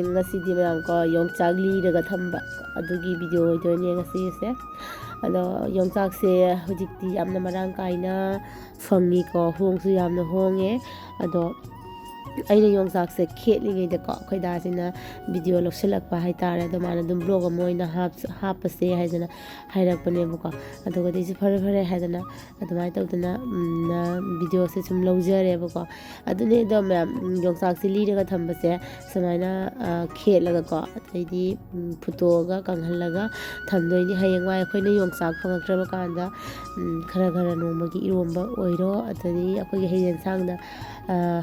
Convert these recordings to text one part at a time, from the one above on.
ngasi di mayam ko yongchak liraga thamba adugi video hoidone ngasi se ado yongchak se hojikti yamna marang kaina fangi ko hongsu yamna honge ado aina yongchak se khetlingai de ko khoida sina video lokselakpa haitare ado mana dum blog amoina hap se haidana hairakpane buko aduga disi phare haidana adumai tawdana video se sum logjare buko adune do ma'am yongchak se liraga thamba se samaina khetlaga ko aidi photo ga kanghallaga thamdoini hayengwai khoina yongchak phangaktraba kanda khara nomagi iromba oiro atadi akoi heyen sangda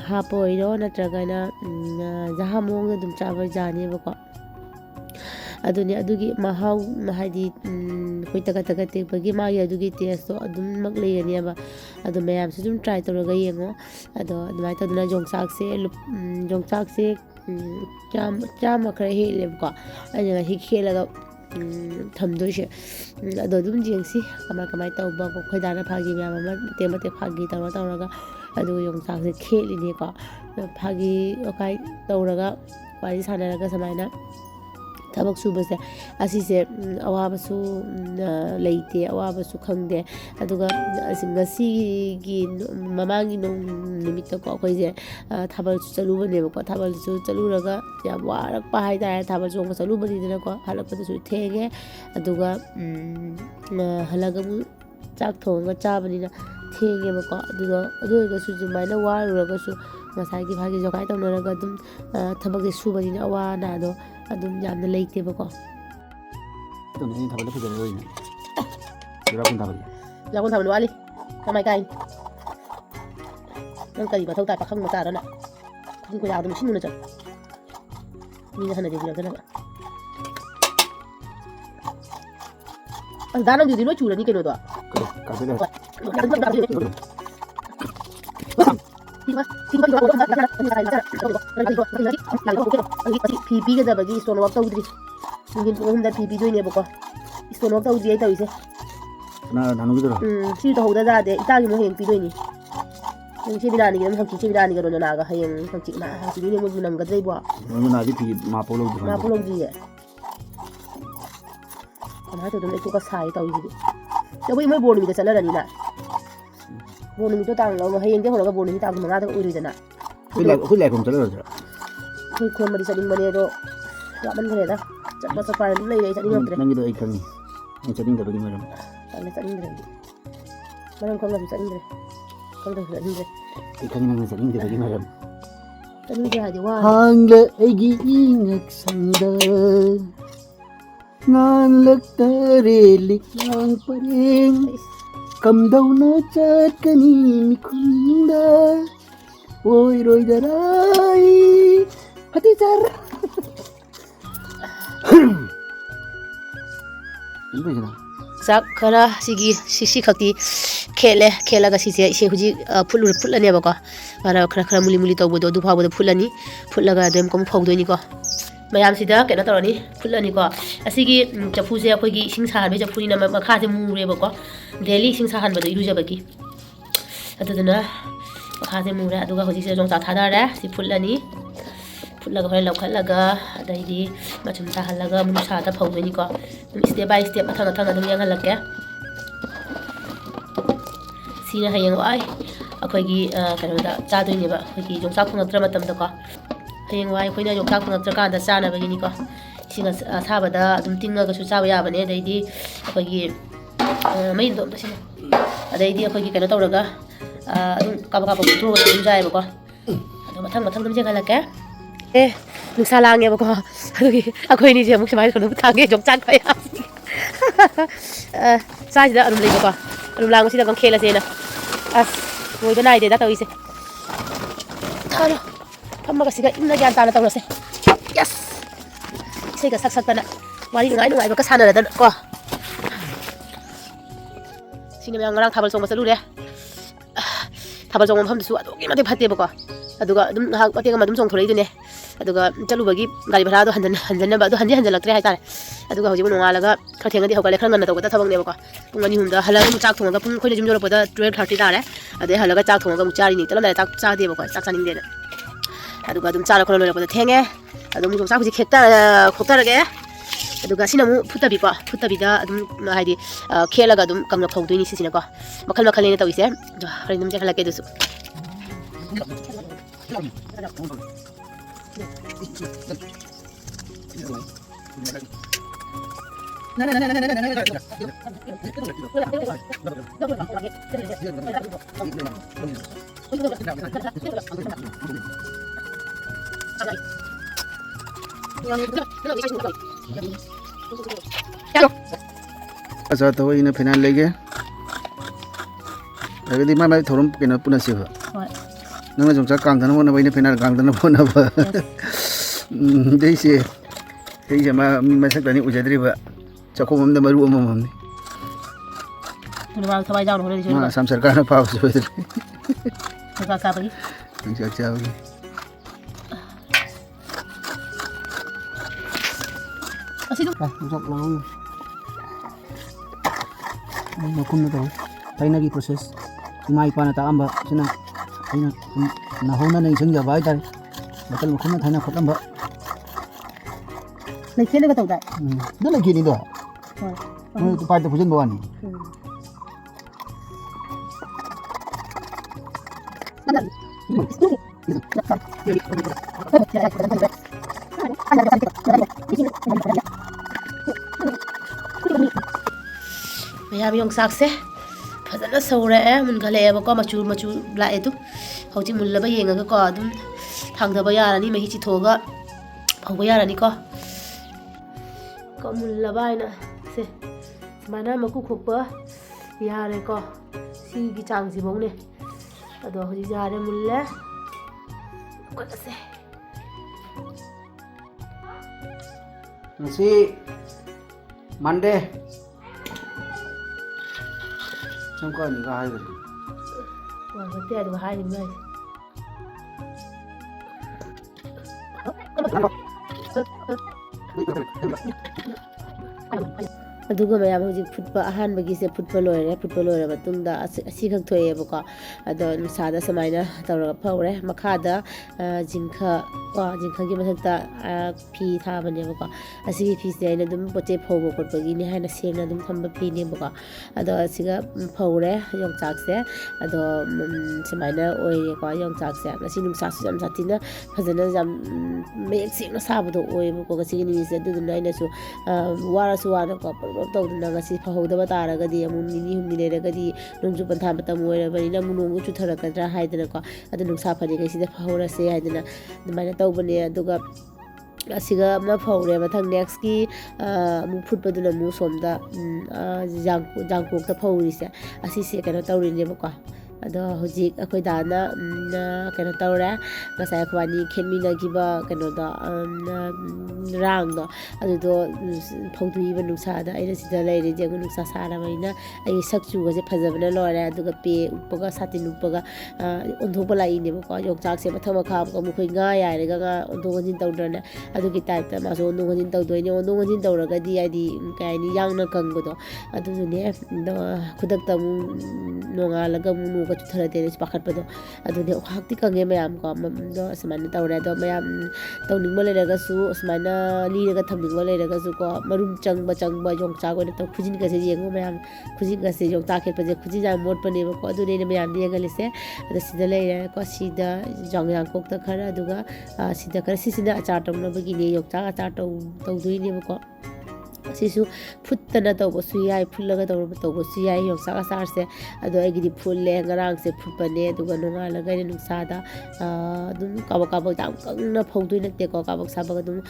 hapo oiro natragana jahamong dum chaba jani bako aduni adugi mahau mahadi koi taga te bagi magi adugi taste to adum mak leyani ba adu mayam su dum try toroga yengo ado admai taduna jongchak se cham khara he lebko anya hi khelaga thamdoise ado dum jengsi kamai tawba ko khoidana phagi myam ma te phagi tawraga adu yongchak se khelini ko phagi okai tawraga wari sanaraga samaina tabak subase asise awabasu leite awabasu khangde aduga ngasi gi mamangi nimit ko khoije thabal chalubane ko thabal su chaluraga ya warak pa hai da thabal jong chalubani dina ko halakpa su thege aduga halaga mu chak thonga chabani na thege ko aduga su jumaina waruraga su masagi phagi jokai tawnaga dum thabak subani na awa na do adum yamna leite bako to ni thabal phujane roina lagun thabal wali kamai kai nang kali ba thau ta pakhang ma ta na kun ko ya dum sinu na cha ni na hana de dina ba dana di no chura ni keno do ka se da PP ga da bagi stone work tawdri ngin ko hunda PP doine bako stone work tawdri ai tawise na nanu gidro si to hoda da de itagi mo hen pi doine ngi si bidani ga hakki si bidani ga do na ga hayen hakki na hakki ni mo nam ga dai bo mo na di pi ma polo ji ye ana to dum ko sai tawise de bai mo bonu mi da salarani na bonu mi to tang lo hayen de hoga bonu mi tang ma ga da uri dana khulai kom chala ra khoi khom mari sading mane do ya man gare da chappa sa pa lai lai sading otre nangi do ai khangi ni sading da bagi maram ala sading dre maram khom la sading dre khom da sading dre ai khangi nangi sading da bagi maram sading dre hadi wa hangla aigi ingak sangda ngan lak tare likang pareng kamdauna chatkani mikunda oi roi darai hati jar sak khara sigi khati khela ga sise se huji phulane ba ko khara muli tawbodo du phawbodo phulaga dem kom phawdoni ko mayam sida kena torani phulani ko asigi chafu se akhoi gi sing sa be chafu ni na ma kha se mure ba ko daily sing sa han ba do iru jaba ki adudana kha se mure aduga hoji se jong cha thada ra si phulani phulaga hoi laukhallaga adaidi machum ta halaga mun sa ta phawdoni ko step by step athang adum yang halake sina hayang wai akhoi gi kano da cha doini ba akhoi gi jong cha phungatra matam da ko hayang wai khoina jong cha phungatra ka da chana ba ni ko singa sabada adum tinga ga su chawa ya bane adaidi akhoi gi mai dom da sina adaidi akhoi gi kano tawraga adum ka thro dum jai ba ko adum mathang dum jeng halake nusa lange ba ko akhoi ni je muk samai ko thange jong chan pa ya sai da adum le ba ko adum lang si da kan khela sena as ngoi da nai de da tawise tharo phamma siga inna gyan ta na tawrase yes sei ga sak na wari ngai ba ka sana da ko singa yang ngarang thabal song ba salu re thabal song pham su adogi mate phatte ba ko aduga dum ha pate ga madum song thorei dune aduga chalu bagi gari bhara do hanjan ba do hanji laktre hai tare aduga hoji no ngalaga khathengadi hokale khang na to ta thabang ne ba ko pungani humda halaga mu chak thonga pung khoina jum jor pa da 12:30 tare ade halaga chak thonga mu chari ni tala na chak cha de ba ko chak chaning de na aduga dum chara kholo lo pa da thenge ꯑꯗꯨꯝ ꯌꯣꯡꯆꯥꯛ ꯍꯧꯖꯤꯛ ꯈꯣꯛꯊꯔꯒꯦ ꯑꯗꯨꯒ ꯁꯤꯅ ꯑꯃꯨꯛ ꯐꯨꯠꯇꯕꯤꯀꯣ ꯐꯨꯠꯇꯕꯤꯗ ꯑꯗꯨꯝ ꯍꯥꯏꯗꯤ ꯈꯦꯠꯂꯒ ꯑꯗꯨꯝ ꯀꯪꯅ ꯐꯧꯗꯣꯏꯅꯤ ꯁꯤꯁꯤꯅꯀꯣ ꯃꯈꯜ ꯃꯈꯜꯅꯦꯅ ꯇꯧꯔꯤꯁꯦ ꯑꯗꯣ ꯍꯣꯔꯦꯟ ꯑꯗꯨꯝ ꯆꯦꯛꯍꯜꯂꯛꯀꯦ ꯑꯗꯨꯁꯨ Asa tahu ini final lagi. Lagi di mana thorum kena pun nasi ba. Nama jongsa kang tanah pun apa ini final kang tanah pun apa. Jadi sih masak tani ujar dari ba. Cakap mamda baru mamam ni. Samsar kana paus betul. Jongsa lagi. Jongsa lang. Makum na tahu. Tayo nagi proses. Imay pa na taam ba. Sina. Tayo nahuna na isang jabay tayo. Batal makum na tayo na kotang ba. Lagi na ka tahu tak? Dah lagi ni dah. Itu pada pujian bawah ni. ꯃꯌꯥꯝ ꯌꯣꯡꯆꯥꯛꯁꯦ ꯐꯖꯅ ꯁꯧꯔꯛꯑꯦ ꯃꯨꯟꯒꯠꯂꯛꯑꯦꯕꯀꯣ ꯃꯆꯨ ꯂꯥꯛꯑꯦ ꯑꯗꯨ ꯍꯧꯖꯤꯛ ꯃꯨꯜꯂꯕ ꯌꯦꯡꯉꯒꯀꯣ ꯑꯗꯨꯝ ꯊꯥꯡꯊꯕ ꯌꯥꯔꯅꯤ ꯃꯍꯤ ꯆꯤꯊꯣꯛꯑꯒ ꯐꯧꯕ ꯌꯥꯔꯅꯤꯀꯣ ꯃꯨꯜꯂꯕ ꯍꯥꯏꯅ ꯁꯦ ꯁꯨꯃꯥꯏꯅ ꯃꯀꯨ ꯈꯣꯛꯄ ꯌꯥꯔꯦꯀꯣ ꯁꯤꯒꯤ ꯆꯥꯡꯁꯤꯐꯧꯅꯦ ꯑꯗꯣ ꯍꯧꯖꯤꯛ ꯌꯥꯔꯦ ꯃꯨꯜꯂꯦ ꯀꯣꯠꯂꯁꯦ Nasi Mande. Sampai ni kah hari? Wah, betul ada hari ni guys. ꯑꯗꯨꯒ ꯃꯌꯥꯝ ꯍꯧꯖꯤꯛ ꯐꯨꯠꯄ ꯑꯍꯥꯟꯕꯒꯤꯁꯦ ꯐꯨꯠꯄ ꯂꯣꯏꯔ ꯃꯇꯨꯡꯗ ꯑꯁꯤꯈꯛ ꯊꯣꯛꯑꯦꯕꯀꯣ ꯑꯗꯣ ꯅꯨꯡꯁꯥꯗ ꯁꯨꯃꯥꯏꯅ ꯇꯧꯔꯒ ꯐꯧꯔꯦ ꯃꯈꯥꯗ ꯖꯤꯡꯈꯒꯤ ꯃꯊꯛꯇ ꯐꯤ ꯊꯥꯕꯅꯦꯕꯀꯣ ꯑꯁꯤꯒꯤ ꯐꯤꯁꯦ ꯑꯩꯅ ꯑꯗꯨꯝ ꯄꯣꯠꯆꯩ ꯐꯧꯕ ꯈꯣꯠꯄꯒꯤꯅꯦ ꯍꯥꯏꯅ ꯁꯦꯡꯅ ꯑꯗꯨꯝ ꯊꯝꯕ ꯐꯤꯅꯦꯕꯀꯣ ꯑꯗꯣ ꯑꯁꯤꯒ ꯐꯧꯔꯦ ꯌꯣꯡꯆꯥꯛꯁꯦ ꯑꯗꯣ ꯁꯨꯃꯥꯏꯅ ꯑꯣꯏꯔꯦꯀꯣ ꯌꯣꯡꯆꯥꯛꯁꯦ ꯉꯁꯤ ꯅꯨꯡꯁꯥꯁꯨ ꯌꯥꯝ ꯁꯥꯊꯤꯅ ꯐꯖꯅ ꯌꯥꯝ ꯃꯌꯦꯛ ꯁꯦꯡꯅ ꯁꯥꯕꯗꯣ ꯑꯣꯏꯌꯦꯕꯀꯣ ꯉꯁꯤꯒꯤ ꯅꯨꯃꯤꯠꯁꯦ ꯑꯗꯨꯗꯨꯅ ꯑꯩꯅꯁꯨ ꯋꯥꯔꯁꯨ ꯋꯥꯅꯀꯣ ꯇꯧꯗꯅ ꯉꯁꯤ ꯐꯍꯧꯗꯕ ꯇꯥꯔꯒꯗꯤ ꯑꯃꯨꯛ ꯅꯤꯅꯤ ꯍꯨꯝꯅꯤ ꯂꯩꯔꯒꯗꯤ ꯅꯣꯡꯖꯨ ꯄꯟꯊꯥ ꯃꯇꯝ ꯑꯣꯏꯔꯕꯅꯤꯅ ꯑꯃꯨꯛ ꯅꯣꯡꯃꯨꯛ ꯆꯨꯊꯔꯛꯀꯗ꯭ꯔꯥ ꯍꯥꯏꯗꯅꯀꯣ ꯑꯗꯨ ꯅꯨꯡꯁꯥ ꯐꯔꯤꯉꯩꯁꯤꯗ ꯐꯍꯧꯔꯁꯦ ꯍꯥꯏꯗꯅ ꯑꯗꯨꯃꯥꯏꯅ ꯇꯧꯕꯅꯦ ꯑꯗꯨꯒ ꯑꯁꯤꯒ ꯑꯃ ꯐꯧꯔꯦ ꯃꯊꯪ ꯅꯦꯛꯁꯀꯤ ꯑꯃꯨꯛ ꯐꯨꯠꯄꯗꯨꯅ ꯑꯃꯨꯛ ꯁꯣꯝꯗ ꯖꯥꯡꯀꯣꯛꯇ ꯐꯧꯔꯤꯁꯦ ꯑꯁꯤꯁꯦ ꯀꯩꯅꯣ ꯇꯧꯔꯤꯅꯦꯕꯀꯣ ꯑꯗꯣ ꯍꯧꯖꯤꯛ ꯑꯩꯈꯣꯏ ꯗꯥꯅ ꯀꯩꯅꯣ ꯇꯧꯔꯦ ꯉꯁꯥꯏ ꯑꯩꯈꯣꯏꯕꯥꯅꯤ ꯈꯦꯠꯃꯤꯟꯅꯈꯤꯕ ꯀꯩꯅꯣꯗꯣ ꯔꯥꯡꯗꯣ ꯑꯗꯨꯗꯣ ꯐꯧꯗꯣꯛꯏꯕ ꯅꯨꯡꯁꯥꯗ ꯑꯩꯅ ꯁꯤꯗ ꯂꯩꯔꯤꯁꯦ ꯑꯩꯈꯣꯏ ꯅꯨꯡꯁꯥ ꯁꯥꯔꯕꯅꯤꯅ ꯑꯩꯒꯤ ꯁꯛꯆꯨꯒꯁꯦ ꯐꯖꯕꯅ ꯂꯣꯏꯔꯦ ꯑꯗꯨꯒ ꯄꯦ ꯎꯞꯄꯒ ꯁꯥꯇꯤꯟ ꯎꯞꯄꯒ ꯑꯣꯟꯊꯣꯛꯄ ꯂꯥꯛꯏꯅꯦꯕꯀꯣ ꯌꯣꯡꯆꯥꯛꯁꯦ ꯃꯊꯛ ꯃꯈꯥ ꯑꯩꯈꯣꯏ ꯉꯥ ꯌꯥꯏꯔꯒ ꯉꯥ ꯑꯣꯟꯊꯣꯛ ꯑꯣꯟꯁꯤꯟ ꯇꯧꯗ꯭ꯔꯅꯦ ꯑꯗꯨꯒꯤ ꯇꯥꯏꯞꯇ ꯃꯥꯁꯨ ꯑꯣꯟꯊꯣꯛ ꯑꯣꯟꯁꯤꯟ ꯇꯧꯗꯣꯏꯅꯦ ꯑꯣꯟꯊꯣꯛ ꯑꯣꯟꯁꯤꯟ ꯇꯧꯔꯒꯗꯤ ꯍꯥꯏꯗꯤ ꯀꯩ ꯍꯥꯏꯅꯤ ꯌꯥꯡꯅ ꯀꯪꯕꯗꯣ ꯑꯗꯨꯗꯨꯅꯦ ꯈꯨꯗꯛꯇ ꯑꯃꯨꯛ ꯅꯣꯡꯉꯥꯜꯂꯒ ꯑꯃꯨꯛ ꯅꯣꯡꯒ ꯆꯨꯊꯔꯗꯦꯅ ꯄꯥꯈꯠꯄꯗꯣ ꯑꯗꯨꯅꯦ ꯉꯥꯏꯍꯥꯛꯇꯤ ꯀꯪꯉꯦ ꯃꯌꯥꯝꯀꯣ ꯑꯗꯣ ꯑꯁꯨꯃꯥꯏꯅ ꯇꯧꯔꯦ ꯑꯗꯣ ꯃꯌꯥꯝ ꯇꯧꯅꯤꯡꯕ ꯂꯩꯔꯒꯁꯨ ꯑꯁꯨꯃꯥꯏꯅ ꯂꯤꯔꯒ ꯊꯝꯅꯤꯡꯕ ꯂꯩꯔꯒꯁꯨꯀꯣ ꯃꯔꯨꯝ ꯆꯪꯕ ꯌꯣꯡꯆꯥꯛ ꯑꯣꯏꯅ ꯇꯧ ꯈꯨꯖꯤꯟꯒꯁꯦ ꯌꯦꯡꯉꯣ ꯃꯌꯥꯝ ꯈꯨꯖꯤꯟꯒꯁꯦ ꯌꯣꯡꯆꯥꯛ ꯈꯦꯠꯄꯁꯦ ꯈꯨꯖꯤꯟ ꯌꯥꯝ ꯃꯣꯠꯄꯅꯦꯕꯀꯣ ꯑꯗꯨꯅꯦ ꯑꯩꯅ ꯃꯌꯥꯝꯗ ꯌꯦꯡꯍꯜꯂꯤꯁꯦ ꯑꯗꯣ ꯁꯤꯗ ꯂꯩꯔꯦꯀꯣ ꯁꯤꯗ ꯌꯥꯡꯀꯣꯛꯇ ꯈꯔ ꯑꯗꯨꯒ ꯁꯤꯗ ꯈꯔ ꯁꯤꯁꯤꯅ ꯑꯆꯥꯔ ꯇꯧꯅꯕꯒꯤꯅꯦ ꯌꯣꯡꯆꯥꯛ ꯑꯆꯥꯔ ꯇꯧꯗꯣꯏꯅꯦꯕꯀꯣ ꯑꯁꯤꯁꯨ ꯐꯨꯠꯇꯅ ꯇꯧꯕꯁꯨ ꯌꯥꯏ ꯐꯨꯠꯂꯒ ꯇꯧꯕꯁꯨ ꯌꯥꯏ ꯌꯣꯡꯆꯥꯛ ꯑꯆꯥꯔꯁꯦ ꯑꯗꯣ ꯑꯩꯒꯤꯗꯤ ꯐꯨꯠꯂꯦ ꯉꯔꯥꯡꯁꯦ ꯐꯨꯠꯄꯅꯦ ꯑꯗꯨꯒ ꯅꯣꯡꯉꯥꯜꯂꯒ ꯑꯩꯅ ꯅꯨꯡꯁꯥꯗ ꯑꯗꯨꯝ ꯀꯥꯕꯛ ꯌꯥꯝ ꯀꯪꯅ ꯐꯧꯗꯣꯏ ꯅꯠꯇꯦꯀꯣ ꯀꯥꯕꯛ ꯁꯥꯕꯛ ꯑꯗꯨꯝ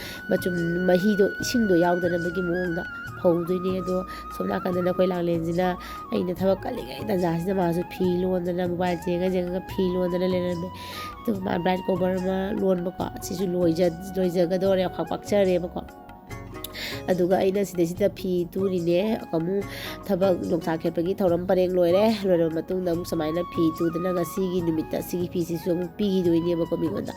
ꯃꯍꯤꯗꯣ ꯏꯁꯤꯡꯗꯣ ꯌꯥꯎꯗꯅꯕꯒꯤ ꯃꯑꯣꯡꯗ ꯐꯧꯗꯣꯏꯅꯦ ꯑꯗꯣ ꯁꯣꯝ ꯅꯥꯀꯟꯗꯅ ꯑꯩꯈꯣꯏ ꯂꯥꯡꯂꯦꯟꯁꯤꯅ ꯑꯩꯅ ꯊꯕꯛ ꯀꯜꯂꯤꯉꯩ ꯇꯟꯖꯥꯁꯤꯗ ꯃꯥꯁꯨ ꯐꯤ ꯂꯣꯟꯗꯅ ꯃꯣꯕꯥꯏꯜ ꯌꯦꯡꯉꯒ ꯐꯤ ꯂꯣꯟꯗꯅ ꯂꯩꯔꯝꯃꯦ ꯑꯗꯨꯒ ꯃꯥ ꯕ꯭ꯔꯥꯏꯠ ꯀꯣꯚꯔ ꯑꯃ ꯂꯣꯟꯕꯀꯣ ꯁꯤꯁꯨ ꯂꯣꯏꯖꯒꯗꯧꯔꯦ ꯄꯥꯛꯆꯔꯦꯕꯀꯣ ꯑꯗꯨꯒ ꯑꯩꯅ ꯁꯤꯗꯩꯁꯤꯗ ꯐꯤ ꯇꯨꯔꯤꯅꯦ ꯑꯃꯨꯛ ꯊꯕꯛ ꯌꯣꯡꯆꯥꯛ ꯈꯦꯠꯄꯒꯤ ꯊꯧꯔꯝ ꯄꯔꯦꯡ ꯂꯣꯏꯔꯦ ꯂꯣꯏꯔꯕ ꯃꯇꯨꯡꯗ ꯑꯃꯨꯛ ꯁꯨꯃꯥꯏꯅ ꯐꯤ ꯇꯨꯗꯅ ꯉꯁꯤꯒꯤ ꯅꯨꯃꯤꯠꯇ ꯁꯤꯒꯤ ꯐꯤꯁꯤꯁꯨ ꯑꯃꯨꯛ ꯄꯤꯈꯤꯗꯣꯏꯅꯦꯕꯀꯣ ꯃꯤꯉꯣꯟꯗ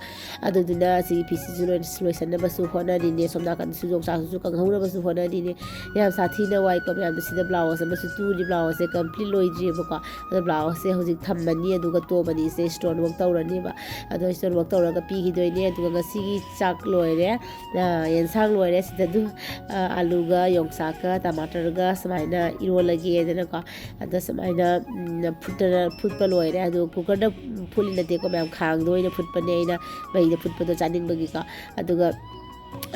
ꯑꯗꯨꯗꯨꯅ ꯁꯤꯒꯤ ꯐꯤꯁꯤꯁꯨ ꯂꯣꯏꯁꯟꯅꯕꯁꯨ ꯍꯣꯠꯅꯔꯤꯅꯦ ꯁꯣꯝ ꯅꯥꯀꯟꯗꯁꯨ ꯌꯣꯡꯆꯥꯛꯁꯨ ꯀꯪꯍꯧꯅꯕꯁꯨ ꯍꯣꯠꯅꯔꯤꯅꯦ ꯌꯥꯝ ꯁꯥꯊꯤꯅ ꯋꯥꯏꯀꯣ ꯃꯌꯥꯝꯗꯣ ꯁꯤꯗ ꯕ꯭ꯂꯥꯎꯁ ꯑꯃꯁꯨ ꯇꯨꯔꯤ ꯕ꯭ꯂꯥꯎꯁꯁꯦ ꯀꯝꯄ꯭ꯂꯤꯠ ꯂꯣꯏꯗ꯭ꯔꯤꯕꯀꯣ ꯑꯗꯣ ꯕ꯭ꯂꯥꯎꯁꯁꯦ ꯍꯧꯖꯤꯛ ꯊꯝꯃꯅꯤ ꯑꯗꯨꯒ ꯇꯣꯞ ꯑꯅꯤꯁꯦ ꯁ꯭ꯇꯣꯟ ꯋꯥꯔꯛ ꯇꯧꯔꯅꯤꯕ ꯑꯗꯣ ꯁ꯭ꯇꯣꯟ ꯋꯥꯔꯛ ꯇꯧꯔꯒ ꯄꯤꯈꯤꯗꯣꯏꯅꯦ ꯑꯗꯨꯒ ꯉꯁꯤꯒꯤ ꯆꯥꯛ ꯂꯣꯏꯔꯦ ꯌꯦꯟꯁꯥꯡ ꯂꯣꯏꯔꯦ ꯁꯤꯗ ꯑꯗꯨꯝ ꯑꯂꯨꯒ ꯌꯣꯡꯆꯥꯛꯀ ꯇꯃꯥꯇꯔꯒ ꯁꯨꯃꯥꯏꯅ ꯏꯔꯣꯜꯂꯒꯦꯗꯅꯀꯣ ꯑꯗ ꯁꯨꯃꯥꯏꯅ ꯐꯨꯠꯄ ꯂꯣꯏꯔꯦ ꯑꯗꯣ ꯀꯨꯀꯔꯗ ꯐꯨꯠꯂꯤ ꯅꯠꯇꯦꯀꯣ ꯃꯌꯥꯝ ꯈꯥꯡꯗ ꯑꯣꯏꯅ ꯐꯨꯠꯄꯅꯦ ꯑꯩꯅ ꯃꯩꯗ ꯐꯨꯠꯄꯗꯣ ꯆꯥꯅꯤꯡꯕꯒꯤꯀꯣ ꯑꯗꯨꯒ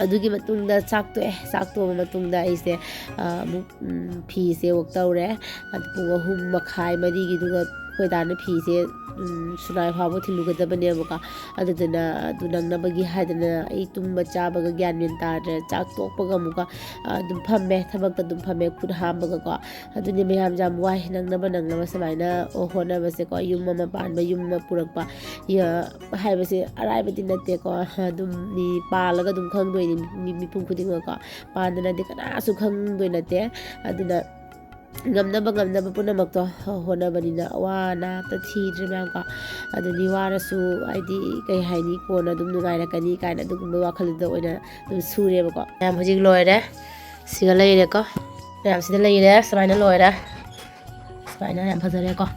ꯑꯗꯨꯒꯤ ꯃꯇꯨꯡꯗ ꯆꯥꯛ ꯇꯣꯛꯑꯕ ꯃꯇꯨꯡꯗ ꯑꯩꯁꯦ ꯑꯃꯨꯛ ꯐꯤꯁꯦ ꯋꯥꯛ ꯇꯧꯔꯦ ꯄꯨꯡ 3:30 4ꯒꯤꯗꯨꯒ ꯑꯩꯈꯣꯏ ꯗꯥꯅ ꯐꯤꯁꯦ ꯁꯨꯅꯥꯏ ꯐꯥꯎꯕ ꯊꯤꯜꯂꯨꯒꯗꯕꯅꯦꯕꯀꯣ ꯑꯗꯨꯗꯨꯅ ꯑꯗꯨ ꯅꯪꯅꯕꯒꯤ ꯍꯥꯏꯗꯅ ꯑꯩ ꯇꯨꯝꯕ ꯆꯥꯕꯒ ꯒ꯭ꯌꯥꯟ ꯃꯦꯟ ꯇꯥꯗ꯭ꯔꯦ ꯆꯥꯛ ꯇꯣꯛꯄꯒ ꯑꯃꯨꯛꯀ ꯑꯗꯨꯝ ꯐꯝꯃꯦ ꯊꯕꯛꯇ ꯑꯗꯨꯝ ꯐꯝꯃꯦ ꯈꯨꯠ ꯍꯥꯝꯕꯒꯀꯣ ꯑꯗꯨꯅꯤ ꯃꯌꯥꯝ ꯌꯥꯝ ꯋꯥꯏ ꯅꯪꯅꯕ ꯁꯨꯃꯥꯏꯅ ꯍꯣꯠꯅꯕꯁꯦꯀꯣ ꯌꯨꯝ ꯑꯃ ꯄꯥꯟꯕ ꯌꯨꯝ ꯑꯃ ꯄꯨꯔꯛꯄ ꯍꯥꯏꯕꯁꯦ ꯑꯔꯥꯏꯕꯗꯤ ꯅꯠꯇꯦꯀꯣ ꯑꯗꯨꯝ ꯃꯤ ꯄꯥꯜꯂꯒ ꯑꯗꯨꯝ ꯈꯪꯗꯣꯏꯅꯤ ꯃꯤꯄꯨꯝ ꯈꯨꯗꯤꯡꯃꯛꯀꯣ ꯄꯥꯟꯗꯅꯗꯤ ꯀꯅꯥꯁꯨ ꯈꯪꯗꯣꯏ ꯅꯠꯇꯦ ꯑꯗꯨꯅ ꯉꯝꯅꯕ ꯄꯨꯝꯅꯃꯛꯇꯣ ꯍꯣꯠꯅꯕꯅꯤꯅ ꯑꯋꯥ ꯑꯅꯥ ꯑꯝꯇ ꯊꯤꯗ꯭ꯔꯦ ꯃꯌꯥꯝꯀꯣ ꯑꯗꯨꯅꯤ ꯋꯥꯔꯁꯨ ꯍꯥꯏꯗꯤ ꯀꯩ ꯍꯥꯏꯅꯤ ꯀꯣꯟꯅ ꯑꯗꯨꯝ ꯅꯨꯡꯉꯥꯏꯔꯛꯀꯅꯤ ꯀꯥꯏꯅ ꯑꯗꯨꯒꯨꯝꯕ ꯋꯥꯈꯜꯗꯨꯗ ꯑꯣꯏꯅ ꯑꯗꯨꯝ ꯁꯨꯔꯦꯕꯀꯣ ꯃꯌꯥꯝ ꯍꯧꯖꯤꯛ ꯂꯣꯏꯔꯦ ꯁꯤꯒ ꯂꯩꯔꯦꯀꯣ ꯃꯌꯥꯝ ꯁꯤꯗ ꯂꯩꯔꯦ ꯁꯨꯃꯥꯏꯅ ꯂꯣꯏꯔꯦ ꯁꯨꯃꯥꯏꯅ ꯌꯥꯝ ꯐꯖꯔꯦꯀꯣ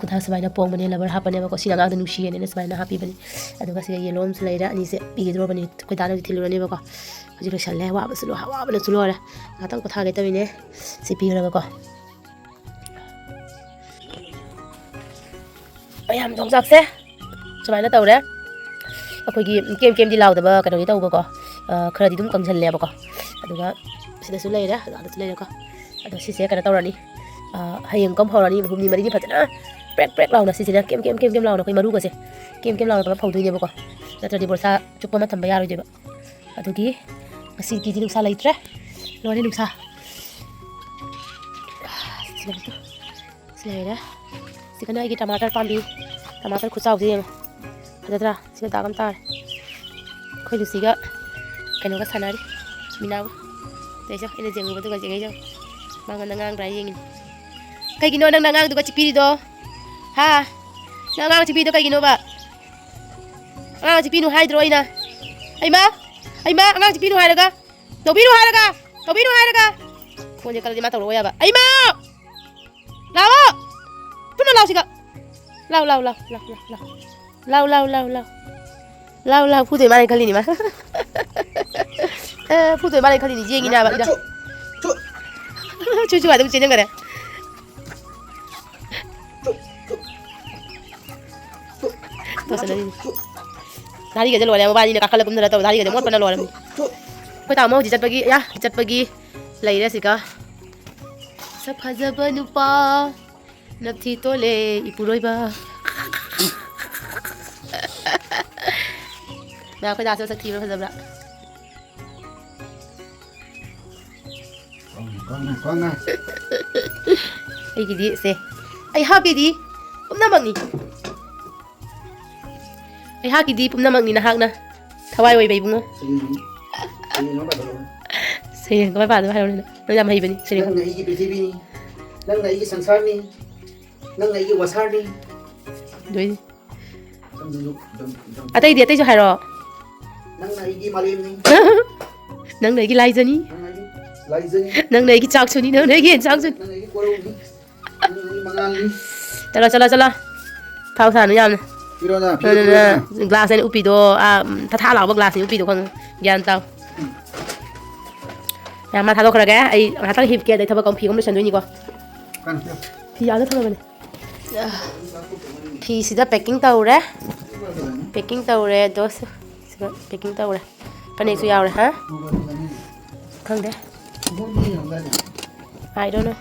ꯈꯨꯊꯥ ꯁꯨꯃꯥꯏꯅ ꯄꯣꯡꯕꯅꯦ ꯂꯕꯔ ꯍꯥꯞꯄꯅꯦꯕꯀꯣ ꯁꯤ ꯑꯉꯥꯡꯗ ꯅꯨꯡꯁꯤꯌꯦꯅ ꯁꯨꯃꯥꯏꯅ ꯍꯥꯞꯄꯤꯕꯅꯤ ꯑꯗꯨꯒ ꯁꯤꯒ ꯌꯦꯜꯂꯣ ꯑꯃꯁꯨ ꯂꯩꯔꯦ ꯑꯅꯤꯁꯦ ꯄꯤꯒꯗꯧꯔꯕꯅꯤ ꯑꯩꯈꯣꯏ ꯗꯥꯅ ꯊꯤꯜꯂꯨꯔꯅꯦꯕꯀꯣ ꯍꯧꯖꯤꯛ ꯂꯣꯏꯁꯜꯂꯦ ꯋꯥꯕꯅꯁꯨ ꯂꯣꯏꯔꯦ ꯉꯥꯛꯇꯪ ꯄꯣꯊꯥꯒꯦ ꯇꯧꯔꯤꯅꯦ ꯁꯤ ꯄꯤꯔꯒꯀꯣ ꯃꯌꯥꯝ ꯌꯣꯡꯆꯥꯛꯁꯦ ꯁꯨꯃꯥꯏꯅ ꯇꯧꯔꯦ ꯑꯩꯈꯣꯏꯒꯤ ꯀꯦꯝꯗꯤ ꯂꯥꯎꯗꯕ ꯀꯩꯅꯣꯗꯤ ꯇꯧꯕꯀꯣ ꯈꯔꯗꯤ ꯑꯗꯨꯝ ꯀꯪꯁꯜꯂꯦꯕꯀꯣ ꯑꯗꯨꯒ ꯁꯤꯗꯁꯨ ꯂꯩꯔꯦ ꯑꯗꯨꯁꯨ ꯂꯩꯔꯦꯀꯣ ꯑꯗꯣ ꯁꯤꯁꯦ ꯀꯩꯅꯣ ꯇꯧꯔꯅꯤ ꯍꯌꯦꯡ ꯍꯧꯔꯅꯤ 6-7 ꯐꯖꯅ ꯄ꯭ꯔꯦꯛ ꯂꯥꯎꯅ ꯁꯤꯁꯤꯅ ꯀꯦꯝ ꯂꯥꯎꯅ ꯑꯩꯈꯣꯏ ꯃꯔꯨꯒꯁꯦ ꯀꯦꯝ ꯂꯥꯎꯅ ꯄꯨꯂꯞ ꯐꯧꯗꯣꯏꯅꯦꯕꯀꯣ ꯅꯠꯇ꯭ꯔꯗꯤ ꯕꯣꯔꯁꯥ ꯆꯨꯞꯄ ꯑꯃ ꯊꯝꯕ ꯌꯥꯔꯣꯏꯗꯣꯏꯕ ꯑꯗꯨꯒꯤ ꯉꯁꯤꯒꯤꯗꯤ ꯅꯨꯡꯁꯥ ꯂꯩꯇ꯭ꯔꯦ ꯂꯣꯏꯔꯦ ꯅꯨꯡꯁꯥ ꯁꯤ ꯂꯩꯔꯦ ꯁꯤꯒꯅ ꯑꯩꯒꯤ ꯇꯃꯥꯇꯔ ꯄꯥꯝꯕꯤ ꯇꯃꯥꯇꯔ ꯈꯨꯆꯥꯎꯁꯦ ꯌꯦꯡꯉꯣ ꯐꯖꯗ꯭ꯔꯥ ꯁꯤꯒ ꯗꯥꯛ ꯑꯃ ꯇꯥꯔꯦ ꯑꯩꯈꯣꯏ ꯂꯨꯁꯤꯒ ꯀꯩꯅꯣꯒ ꯁꯥꯟꯅꯔꯤ ꯃꯤꯅꯥꯒ ꯇꯩꯁꯣ ꯑꯩꯅ ꯌꯦꯡꯉꯨꯕꯗꯨꯒ ꯌꯦꯡꯉꯩꯖꯣ ꯃꯉꯣꯟꯗ ꯉꯥꯡꯗ꯭ꯔꯥ ꯌꯦꯡꯉꯤꯅꯤ ꯀꯩꯒꯤꯅꯣ ꯅꯪꯅ ꯑꯉꯥꯡꯗꯨꯒ ꯆꯤꯛꯄꯤꯔꯤꯗꯣ ꯍꯥ ꯅꯪ ꯑꯉꯥꯡ ꯆꯤꯛꯄꯤꯗꯣ ꯀꯩꯒꯤꯅꯣꯕ ꯑꯉꯥꯡ ꯆꯤꯛꯄꯤꯅꯨ ꯍꯥꯏꯗ꯭ꯔꯣ ꯑꯩꯅ ꯑꯩꯃ ꯑꯉꯥꯡ ꯆꯤꯛꯄꯤꯅꯨ ꯍꯥꯏꯔꯒ ꯇꯧꯕꯤꯅꯨ ꯍꯥꯏꯔꯒ ꯐꯣꯟꯁꯦ ꯀꯜꯂꯗꯤ ꯃꯥ ꯇꯧꯔꯛꯑꯣ ꯌꯥꯕ ꯑꯩꯃ ꯂꯥꯛꯑꯣ ꯊꯨꯅ ꯂꯥꯎ ꯁꯤꯒ ꯂꯥꯎ ꯐꯨꯗꯣꯏ ꯃꯥꯅ ꯈꯜꯂꯤꯅꯤ ꯃꯥ ꯐꯨꯗꯣꯏ ꯃꯥꯅ ꯈꯜꯂꯤꯅꯤ ꯌꯦꯡꯉꯤꯅꯦ ꯍꯥꯏꯕ 이다 ꯆꯨ ꯑꯗꯨꯝ ꯆꯦꯟꯖꯟꯈꯔꯦ 다리ꯒꯁꯦ ꯂꯣꯏꯔꯦ ꯃꯕꯥꯅꯤꯅ ꯀꯥꯈꯠꯂ ꯀꯨꯝꯗꯅ ꯇꯧ 다리ꯒꯁꯦ ꯃꯣꯠꯄꯅ ꯂꯣꯏꯔꯝꯅꯤ ꯑꯩꯈꯣꯏ ꯇꯥꯃꯣ ꯍꯧꯖꯤꯛ ꯆꯠꯄꯒꯤ ꯂꯩꯔꯦ ꯁꯤꯒ ꯁꯛ ꯐꯖꯕ ꯅꯨꯄꯥ ꯅꯞꯊꯤ ꯇꯣꯜꯂꯦ ꯏꯄꯨꯔꯣꯏꯕ ꯃꯌꯥꯝ ꯑꯩꯈꯣꯏ ꯗꯥꯁꯨ ꯁꯛ ꯊꯤꯕ꯭ꯔꯥ ꯐꯖꯕ꯭ꯔꯥ ꯑꯩꯒꯤꯗꯤ ꯁꯦ ꯑꯩꯍꯥꯛꯀꯤꯗꯤ ꯄꯨꯝꯅꯃꯛꯅꯤ ꯅꯍꯥꯛꯅ ꯊꯋꯥꯏ ꯑꯣꯏꯕ ꯏꯕꯨꯡꯉꯣ ꯁꯩꯔꯦꯡ ꯀꯃꯥꯏ ꯄꯥꯗꯕ ꯍꯥꯏꯔꯣꯅꯤꯅ ꯅꯪ ꯌꯥꯝ ꯍꯩꯕꯅꯤ ꯁꯩꯔꯦꯡ ꯅꯪꯅ ꯑꯩꯒꯤ ꯄ꯭ꯔꯤꯊꯤꯕꯤꯅꯤ ꯅꯪꯅ ꯑꯩꯒꯤ ꯁꯪꯁꯥꯔꯅꯤ ꯅꯪꯅ ꯑꯩꯒꯤ ꯋꯥꯁꯥꯔꯅꯤ ꯗꯣꯏꯅꯤ ꯑꯇꯩꯁꯨ ꯍꯥꯏꯔꯛꯑꯣ ꯅꯪꯅ ꯑꯩꯒꯤ ꯃꯥꯂꯦꯝꯅꯤ ꯅꯪꯅ ꯑꯩꯒꯤ ꯂꯥꯏꯖꯅꯤ ꯂꯥꯏꯖꯅꯤ ꯅꯪꯅ ꯑꯩꯒꯤ ꯆꯥꯛꯁꯨꯅꯤ ꯅꯪꯅ ꯑꯩꯒꯤ ꯌꯦꯟꯁꯥꯡꯁꯨꯅꯤ ꯅꯪꯅ ꯑꯩꯒꯤ ꯀꯣꯔꯧꯅꯤ ꯅꯪꯅ ꯑꯩꯒꯤ ꯃꯉꯥꯜꯅꯤ ꯆꯠꯂꯣ ꯊꯥꯎ ꯁꯥꯅꯨ ꯌꯥꯝꯅ ꯄꯤꯔꯣꯅ ꯒ꯭ꯂꯥꯁ ꯑꯩꯅ ꯎꯞꯄꯤꯗꯣ ꯊꯥ ꯂꯥꯎꯕ ꯒ꯭ꯂꯥꯁꯅꯤ ꯎꯞꯄꯤꯗꯣ ꯈꯪꯉ ꯒ꯭ꯌꯥꯟ ꯇꯥꯎ ꯌꯥꯝ ꯃꯥ ꯊꯥꯗꯣꯛꯈ꯭ꯔꯒꯦ ꯑꯩ ꯉꯥꯏꯍꯥꯛꯇꯪ ꯍꯤꯞꯀꯦ ꯑꯗꯩ ꯊꯕꯛ ꯑꯃ ꯐꯤ ꯑꯃ ꯂꯣꯏꯁꯟꯗꯣꯏꯅꯤꯀꯣ ꯐꯤ ꯌꯥꯝꯅ ꯊꯝꯃꯕꯅꯦ ꯐꯤꯁꯤꯗ ꯄꯦꯛꯀꯤꯡ ꯇꯧꯔꯦ ꯑꯗꯣ ꯁꯤꯗ ꯄꯦꯛꯀꯤꯡ ꯇꯧꯔꯦ ꯐꯅꯦꯛꯁꯨ ꯌꯥꯎꯔꯦ ꯈꯪꯗꯦ I don't know